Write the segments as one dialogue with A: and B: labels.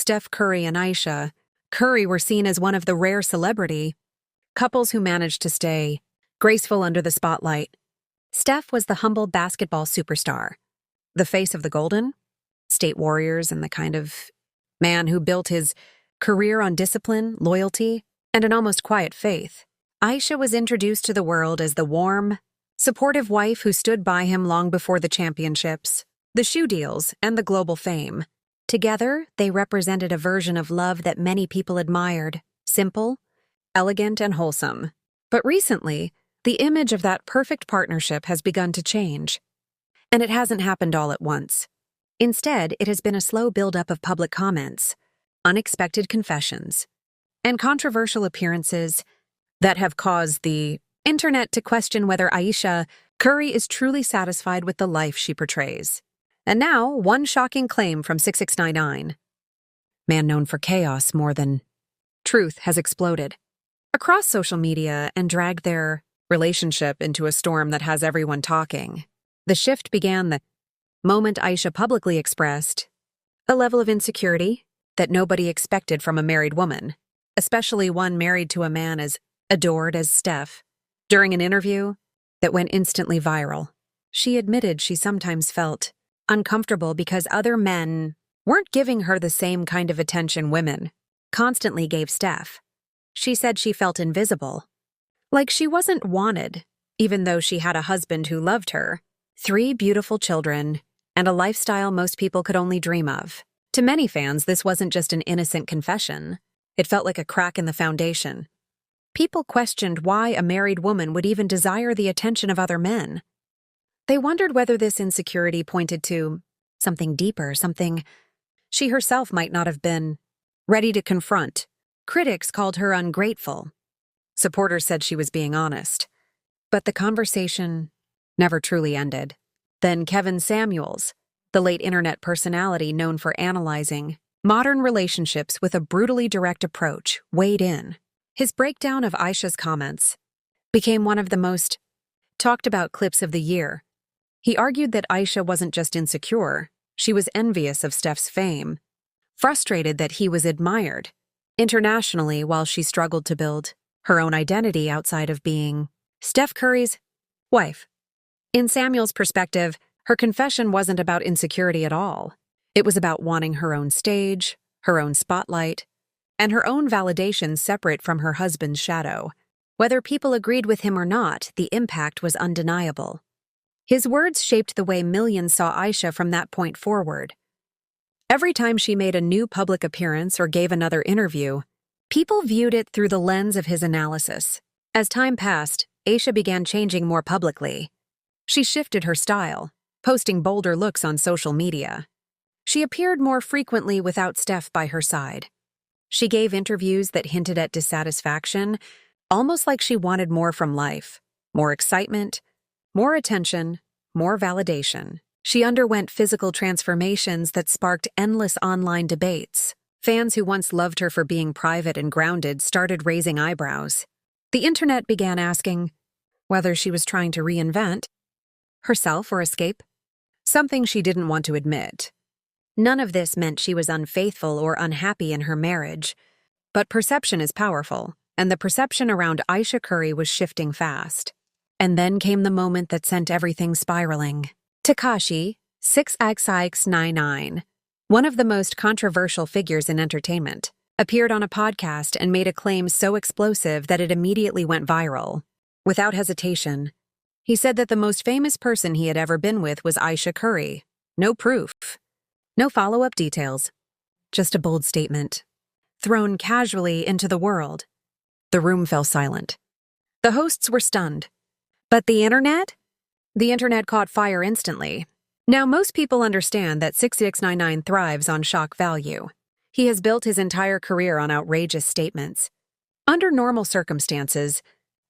A: Steph Curry and Ayesha Curry were seen as one of the rare celebrity couples who managed to stay graceful under the spotlight. Steph was the humble basketball superstar, the face of the Golden State Warriors and the kind of man who built his career on discipline, loyalty, and an almost quiet faith. Ayesha was introduced to the world as the warm, supportive wife who stood by him long before the championships, the shoe deals, and the global fame. Together, they represented a version of love that many people admired, simple, elegant, and wholesome. But recently, the image of that perfect partnership has begun to change. And it hasn't happened all at once. Instead, it has been a slow buildup of public comments, unexpected confessions, and controversial appearances that have caused the internet to question whether Ayesha Curry is truly satisfied with the life she portrays. And now, one shocking claim from 6ix9ine, man known for chaos more than truth, has exploded across social media and dragged their relationship into a storm that has everyone talking. The shift began the moment Ayesha publicly expressed a level of insecurity that nobody expected from a married woman, especially one married to a man as adored as Steph. During an interview that went instantly viral, she admitted she sometimes felt uncomfortable because other men weren't giving her the same kind of attention women constantly gave Steph. She said she felt invisible, like she wasn't wanted, even though she had a husband who loved her, 3 beautiful children, and a lifestyle most people could only dream of. To many fans, this wasn't just an innocent confession. It felt like a crack in the foundation. People questioned why a married woman would even desire the attention of other men. They wondered whether this insecurity pointed to something deeper, something she herself might not have been ready to confront. Critics called her ungrateful. Supporters said she was being honest. But the conversation never truly ended. Then Kevin Samuels, the late internet personality known for analyzing modern relationships with a brutally direct approach, weighed in. His breakdown of Ayesha's comments became one of the most talked about clips of the year. He argued that Ayesha wasn't just insecure, she was envious of Steph's fame, frustrated that he was admired internationally while she struggled to build her own identity outside of being Steph Curry's wife. In Samuel's perspective, her confession wasn't about insecurity at all. It was about wanting her own stage, her own spotlight, and her own validation separate from her husband's shadow. Whether people agreed with him or not, the impact was undeniable. His words shaped the way millions saw Ayesha from that point forward. Every time she made a new public appearance or gave another interview, people viewed it through the lens of his analysis. As time passed, Ayesha began changing more publicly. She shifted her style, posting bolder looks on social media. She appeared more frequently without Steph by her side. She gave interviews that hinted at dissatisfaction, almost like she wanted more from life, more excitement, more attention, more validation. She underwent physical transformations that sparked endless online debates. Fans who once loved her for being private and grounded started raising eyebrows. The internet began asking whether she was trying to reinvent herself or escape something she didn't want to admit. None of this meant she was unfaithful or unhappy in her marriage, but perception is powerful, and the perception around Ayesha Curry was shifting fast. And then came the moment that sent everything spiraling. Tekashi, 6ix9ine, one of the most controversial figures in entertainment, appeared on a podcast and made a claim so explosive that it immediately went viral. Without hesitation, he said that the most famous person he had ever been with was Ayesha Curry. No proof. No follow-up details. Just a bold statement, thrown casually into the world. The room fell silent. The hosts were stunned. But the internet? The internet caught fire instantly. Now, most people understand that 6ix9ine thrives on shock value. He has built his entire career on outrageous statements. Under normal circumstances,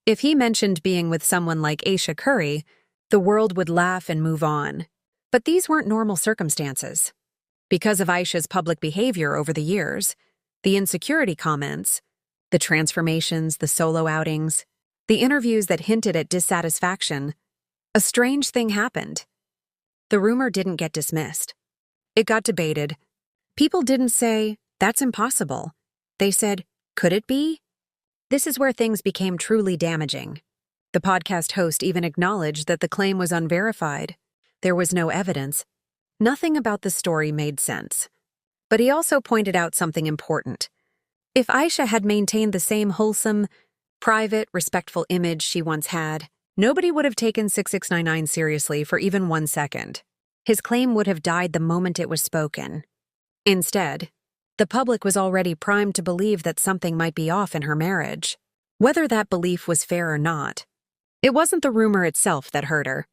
A: if he mentioned being with someone like Ayesha Curry, the world would laugh and move on. But these weren't normal circumstances. Because of Ayesha's public behavior over the years, the insecurity comments, the transformations, the solo outings, the interviews that hinted at dissatisfaction, a strange thing happened. The rumor didn't get dismissed. It got debated. People didn't say That's impossible. They said, could it be? This is where things became truly damaging. The podcast host even acknowledged that the claim was unverified. There was no evidence. Nothing about the story made sense. But he also pointed out something important. If Ayesha had maintained the same wholesome, private, respectful image she once had, nobody would have taken 6ix9ine seriously for even 1 second. His claim would have died the moment it was spoken. Instead, the public was already primed to believe that something might be off in her marriage. Whether that belief was fair or not, it wasn't the rumor itself that hurt her.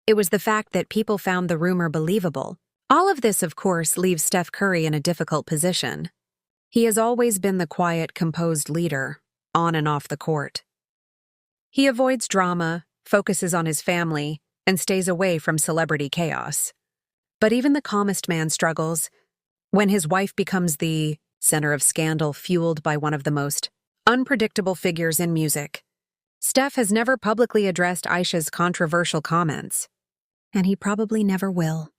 A: It was the fact that people found the rumor believable. All of this, of course, leaves Steph Curry in a difficult position. He has always been the quiet, composed leader, on and off the court. He avoids drama, focuses on his family, and stays away from celebrity chaos. But even the calmest man struggles when his wife becomes the center of scandal fueled by one of the most unpredictable figures in music. Steph has never publicly addressed Ayesha's controversial comments, and he probably never will.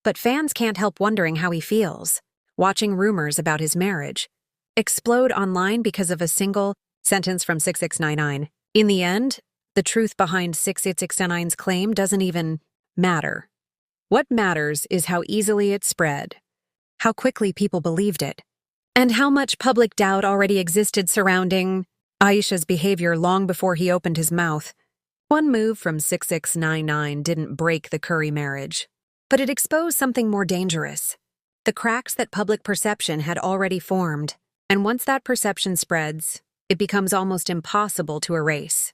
A: But fans can't help wondering how he feels, watching rumors about his marriage explode online because of a single sentence from 6ix9ine. In the end, the truth behind 6ix9ine's claim doesn't even matter. What matters is how easily it spread, how quickly people believed it, and how much public doubt already existed surrounding Ayesha's behavior long before he opened his mouth. One move from 6ix9ine didn't break the Curry marriage, but it exposed something more dangerous. The cracks that public perception had already formed, and once that perception spreads, it becomes almost impossible to erase.